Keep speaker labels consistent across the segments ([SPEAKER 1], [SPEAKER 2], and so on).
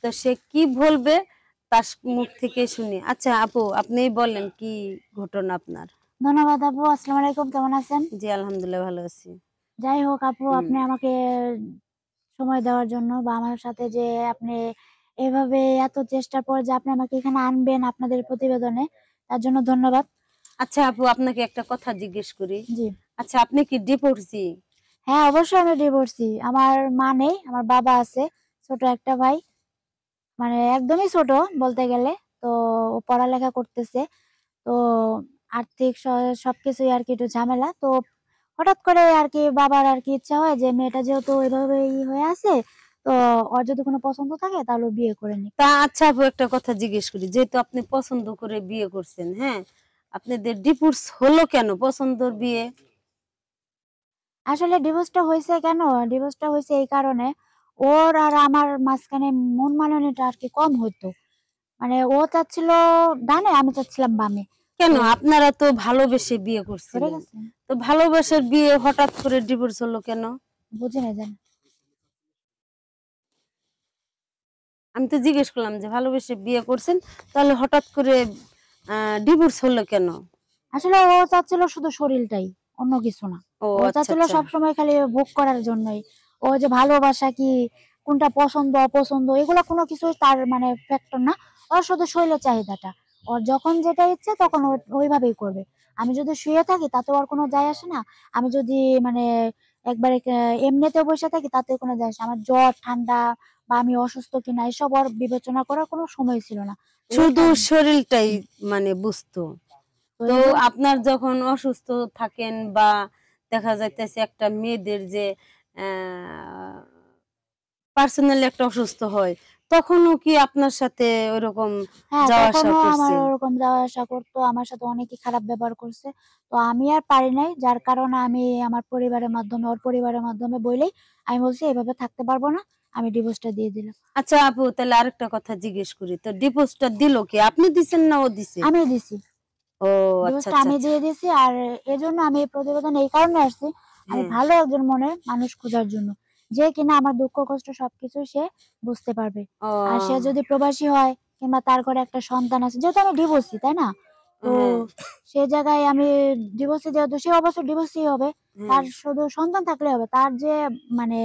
[SPEAKER 1] তো সে কি বলবে তার মুখ থেকে শুনি। আচ্ছা আপু, আপনি বলেন কি ঘটনা আপনার?
[SPEAKER 2] ধন্যবাদ আপু। আসসালামু আলাইকুম, কেমন আছেন?
[SPEAKER 1] জি আলহামদুলিল্লাহ ভালো আছি।
[SPEAKER 2] যাই হোক আপু, আপনি আমাকে সময় দেওয়ার জন্য বা আমার সাথে যে আপনি এভাবে এত চেষ্টার পর যে আপনি আমাকে এখানে আনবেন আপনাদের প্রতিবেদনে, তার জন্য ধন্যবাদ।
[SPEAKER 1] আচ্ছা আপু, আপনাকে একটা কথা জিজ্ঞেস করি।
[SPEAKER 2] জি।
[SPEAKER 1] আচ্ছা, আপনি কি ডিভোর্সি?
[SPEAKER 2] হ্যাঁ, অবশ্যই আমি ডিভোর্সি। আমার মা নেই, আমার বাবা আছে, ছোট একটা ভাই, মানে একদমই ছোট বলতে গেলে। তো ও পড়ালেখা করতেছে। তো আর্থিক সবকিছুই আরকি একটু ঝামেলা। তো হঠাৎ করে আরকি বাবার আরকি ইচ্ছা হয় যে মেয়েটা যেহেতু এভাবে হয়ে আছে, তো ওর যদি কোনো পছন্দ থাকে তাহলে ও বিয়ে করে নিক।
[SPEAKER 1] তা আচ্ছা আপু, একটা কথা জিজ্ঞেস করি, যেহেতু আপনি পছন্দ করে বিয়ে করছেন, হ্যাঁ, আপনাদের ডিভোর্স হলো কেন? পছন্দর বিয়ে।
[SPEAKER 2] আসলে ডিভোর্সটা হইছে কেন? ডিভোর্সটা হইছে এই কারণে, ওর আর আমার মাঝখানে মন মানানোটা আরকি কম হইতো। মানে ও চাচ্ছিল ডানে, আমি চাচ্ছিলাম বামে।
[SPEAKER 1] কেন?
[SPEAKER 2] তো
[SPEAKER 1] আপনারা তো ভালোবেসে বিয়ে
[SPEAKER 2] সরে
[SPEAKER 1] করছিলেন।
[SPEAKER 2] গেছে?
[SPEAKER 1] তো ভালোবাসার বিয়ে হঠাৎ করে ডিভোর্স হলো কেন?
[SPEAKER 2] বুঝি নাই জান।
[SPEAKER 1] আমি তো জিজ্ঞেস করলাম যে ভালোবেসে বিয়ে করছেন, তাহলে হঠাৎ করে ডিভোর্স হলো কেন?
[SPEAKER 2] আসলে ও চাচ্ছিল শুধু শরীরটাই, অন্য কিছু না।
[SPEAKER 1] ও
[SPEAKER 2] ও
[SPEAKER 1] আচ্ছা
[SPEAKER 2] চাচ্ছিল
[SPEAKER 1] আচ্ছা।
[SPEAKER 2] সবসময় খালি ভোগ করার জন্যই। ও যে ভালোবাসা কি, কোনটা পছন্দ অপছন্দ এগুলা কোনো কিছুই তার মানে ফ্যাক্টর না। ওর শুধু শরীরের চাহিদাটা। ওর যখন যেটা ইচ্ছে তখন ও ওইভাবেই করবে। আমি যদি শুয়ে থাকি তাতে ওর কোনো যায় আসে না। আমি যদি মানে একবারে এমনিতেও বইসা থাকি তাতেও কোনো যায় আসে না। আমার জ্বর, ঠান্ডা বা আমি অসুস্থ কিনা এসব ওর বিবেচনা করার কোনো সময় ছিল না। এই
[SPEAKER 1] শুধু
[SPEAKER 2] কারণে
[SPEAKER 1] শরীরটাই মানে বুঝতো।
[SPEAKER 2] তো
[SPEAKER 1] তো
[SPEAKER 2] এইজন্য
[SPEAKER 1] আপনার যখন অসুস্থ থাকেন বা দেখা যাইতেছে একটা মেয়েদের যে পার্সোনালি একটা অসুস্থ হয়, তখনও কি আপনার সাথে ওইরকম
[SPEAKER 2] হ্যাঁ,
[SPEAKER 1] যাওয়া আসা
[SPEAKER 2] তখনও আমার
[SPEAKER 1] করছে?
[SPEAKER 2] ওরকম যাওয়া আসা করতো। আমার সাথে অনেকেই খারাপ ব্যবহার করছে। তো আমি আর পারি নাই। যার কারণে আমি আমার পরিবারের মাধ্যমে, ওর পরিবারের মাধ্যমে বইলেই আমি বলছি এভাবে থাকতে পারব না। আমি ডিভোর্সটা দিয়ে দিলাম।
[SPEAKER 1] আচ্ছা আপু, তাহলে আরেকটা কথা জিজ্ঞেস করি, তো ডিভোর্সটা দিল কে? আপনি দিছেন না ও দিছে?
[SPEAKER 2] আমি দিছি।
[SPEAKER 1] ও আচ্ছা
[SPEAKER 2] ডিভোর্সটা
[SPEAKER 1] আচ্ছা
[SPEAKER 2] আমি
[SPEAKER 1] আচ্ছা।
[SPEAKER 2] দিয়ে দিছি। আর এজন্য আমি এই প্রতিবেদনে এই কারণে আসছি, আমি
[SPEAKER 1] হ্যাঁ।
[SPEAKER 2] ভালো একজন মনের মানুষ খোঁজার জন্য। যে কিনা আমার দুঃখ কষ্ট সবকিছু সে বুঝতে পারবে। আর সে
[SPEAKER 1] ও
[SPEAKER 2] যদি প্রবাসী হয় কিংবা তার ঘরে একটা সন্তান আছে, যেহেতু আমি ডিভোর্সি, তাই না? তো
[SPEAKER 1] হ্যাঁ
[SPEAKER 2] সে জায়গায় আমি ডিভোর্সি, যেহেতু সে অবশ্যই ডিভোর্সি হবে।
[SPEAKER 1] হ্যাঁ।
[SPEAKER 2] তার শুধু সন্তান থাকলে হবে। তার যে মানে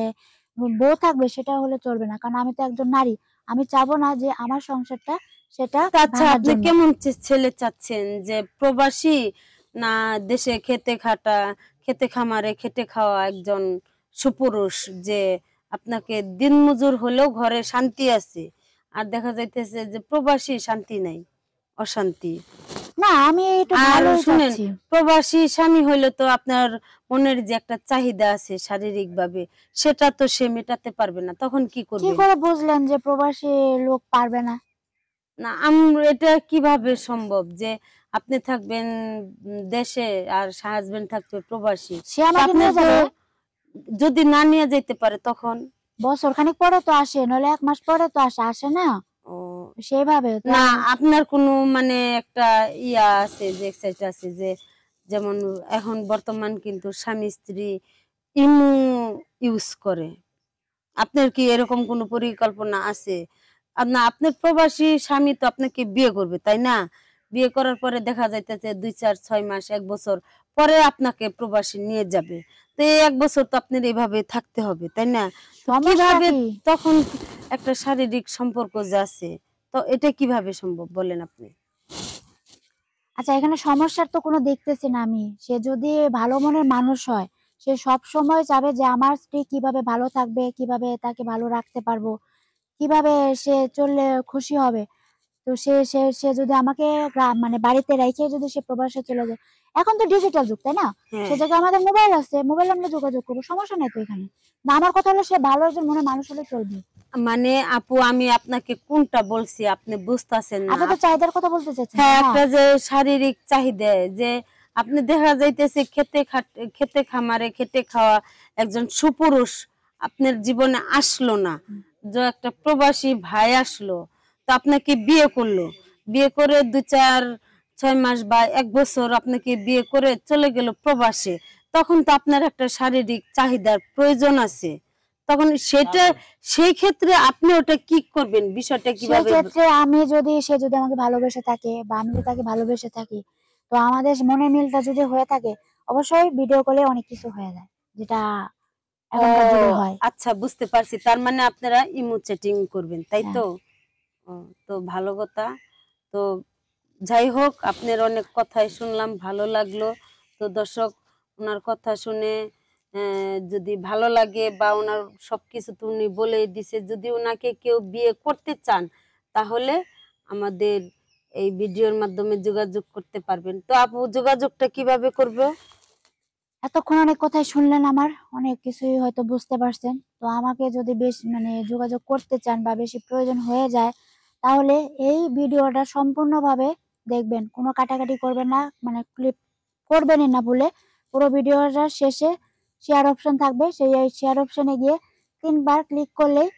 [SPEAKER 2] বউ থাকবে সেটা হলে চলবে না। কারণ আমি তো একজন নারী। আমি চাবো না যে আমার সংসারটা সেটা
[SPEAKER 1] তা আচ্ছা,
[SPEAKER 2] ভাঙার
[SPEAKER 1] আপনি
[SPEAKER 2] জন্য।
[SPEAKER 1] কেমন ছেলে চাচ্ছেন, যে প্রবাসী না দেশে খেতে খাটা, খেতে খামারে খেটে খাওয়া একজন সুপুরুষ, যে আপনাকে দিনমজুর হলেও ঘরে শান্তি আছে, আর দেখা যাইতেছে যে প্রবাসী শান্তি নাই, অশান্তি।
[SPEAKER 2] না, আমি একটু
[SPEAKER 1] আর
[SPEAKER 2] ভালোই
[SPEAKER 1] শুনেন,
[SPEAKER 2] চাচ্ছি।
[SPEAKER 1] প্রবাসী স্বামী হইলে তো আপনার মনের যে একটা চাহিদা আছে শারীরিক ভাবে, সেটা তো সে মেটাতে পারবে না, তখন কি
[SPEAKER 2] কি
[SPEAKER 1] করবেন?
[SPEAKER 2] করে বুঝলেন যে প্রবাসী লোক পারবে না?
[SPEAKER 1] না এটা কিভাবে সম্ভব যে আপনি থাকবেন দেশে আর হাজবেন্ড থাকবে প্রবাসী?
[SPEAKER 2] সে
[SPEAKER 1] তো
[SPEAKER 2] আমাকে
[SPEAKER 1] আপনার
[SPEAKER 2] নিয়ে
[SPEAKER 1] তো
[SPEAKER 2] যাবে।
[SPEAKER 1] যদি না নিয়ে যেতে পারে তখন?
[SPEAKER 2] বছর খানিক পরে তো আসে, নইলে ১ মাস পরে তো আসে, আসে না?
[SPEAKER 1] ও
[SPEAKER 2] সেভাবে তো
[SPEAKER 1] না,
[SPEAKER 2] আর
[SPEAKER 1] আপনার কোনো মানে একটা ইয়া আছে যে এক্সাইট আছে যে, যেমন এখন বর্তমান কিন্তু স্বামী স্ত্রী ইমু ইউজ করে, আপনার কি এরকম কোনো পরিকল্পনা আছে? না, আপনার প্রবাসী স্বামী তো আপনাকে বিয়ে করবে, তাই না? বিয়ে করার পরে দেখা যাইতেছে ২, ৪, ৬ মাস, ১ বছর পরে আপনাকে প্রবাসী নিয়ে যাবে। তো এই ১ বছর তো আপনার এভাবে থাকতে হবে, তাই না? তো
[SPEAKER 2] সমস্যা
[SPEAKER 1] কিভাবে
[SPEAKER 2] কি?
[SPEAKER 1] তখন একটা শারীরিক সম্পর্ক যে আছে, তো এটা কিভাবে সম্ভব বলেন আপনি?
[SPEAKER 2] আচ্ছা, এখানে সমস্যার তো কোনো দেখতেছি না আমি। সে যদি ভালো মনের মানুষ হয়, সে সবসময় চাবে যে আমার স্ত্রী কিভাবে ভালো থাকবে, কিভাবে তাকে ভালো রাখতে পারবো, কিভাবে সে চললে খুশি হবে। তো সে সে সে যদি আমাকে মানে বাড়িতে রাইখে যদি সে প্রবাসে চলে যায়। এখন তো ডিজিটাল যুগ, তাই না? সে
[SPEAKER 1] হ্যাঁ।
[SPEAKER 2] জায়গায় আমাদের মোবাইল আছে। মোবাইলে আমরা যোগাযোগ করব। সমস্যা নাই তো এখানে। না, আমার কথা হলো সে ভালো একজন মনের মানুষ হলে চলবে।
[SPEAKER 1] মানে আপু, আমি আপনাকে কোনটা বলছি আপনি বুঝতাছেন না।
[SPEAKER 2] আপনি তো চাহিদার কথা বলতে চাচ্ছেন,
[SPEAKER 1] হ্যাঁ,
[SPEAKER 2] তাই না?
[SPEAKER 1] একটা যে শারীরিক চাহিদা, যে আপনি দেখা যাইতেছে খেতে খামারে খেটে খাওয়া একজন সুপুরুষ আপনার জীবনে আসলো না,
[SPEAKER 2] হুম।
[SPEAKER 1] যে একটা প্রবাসী ভাই আসলো, তো আপনাকে বিয়ে করলো, বিয়ে করে ২, ৪, ৬ মাস বা ১ বছর আপনাকে বিয়ে করে চলে গেল প্রবাসে, তখন তো আপনার একটা শারীরিক চাহিদার প্রয়োজন আছে, তখন সেটা সেই ক্ষেত্রে আপনি ওটা কি করবেন, বিষয়টা
[SPEAKER 2] সেই
[SPEAKER 1] কিভাবে?
[SPEAKER 2] ক্ষেত্রে আমি যদি সে যদি আমাকে ভালোবেসে থাকে বা আমি যদি তাকে ভালোবেসে থাকি, তো আমাদের মনের মিলটা যদি হয়ে থাকে, অবশ্যই ভিডিও কলে অনেক কিছু হয়ে যায়, যেটা
[SPEAKER 1] ও
[SPEAKER 2] এখনকার যুগে হয়।
[SPEAKER 1] আচ্ছা, বুঝতে পারছি, তার মানে আপনারা ইমো চ্যাটিং করবেন, তাই
[SPEAKER 2] হ্যাঁ।
[SPEAKER 1] তো? ও, তো ভালো কথা। তো যাই হোক, আপনার অনেক কথাই শুনলাম, ভালো লাগলো। তো দর্শক, ওনার কথা শুনে যদি ভালো লাগে বা ওনার সবকিছু তো উনি বলেই দিছে, যদি ওনাকে কেউ বিয়ে করতে চান তাহলে আমাদের এই ভিডিওর মাধ্যমে যোগাযোগ করতে পারবেন। তো আপু যোগাযোগটা কিভাবে করবে?
[SPEAKER 2] এতক্ষণ অনেক কথাই শুনলেন আমার, অনেক কিছুই হয়তো বুঝতে পারছেন। তো আমাকে যদি বেশ মানে যোগাযোগ করতে চান বা বেশি প্রয়োজন হয়ে যায়, তাহলে এই ভিডিওটা সম্পূর্ণভাবে দেখবেন, কোনো কাটাকাটি করবেন না, মানে ক্লিপ করবেনই না ভুলে। পুরো ভিডিওটা শেষে শেয়ার অপশন থাকবে, সেই শেয়ার অপশনে গিয়ে 3 বার ক্লিক করলেই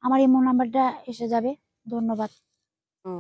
[SPEAKER 2] আমার ইমো নাম্বারটা এসে যাবে। ধন্যবাদ।
[SPEAKER 1] ও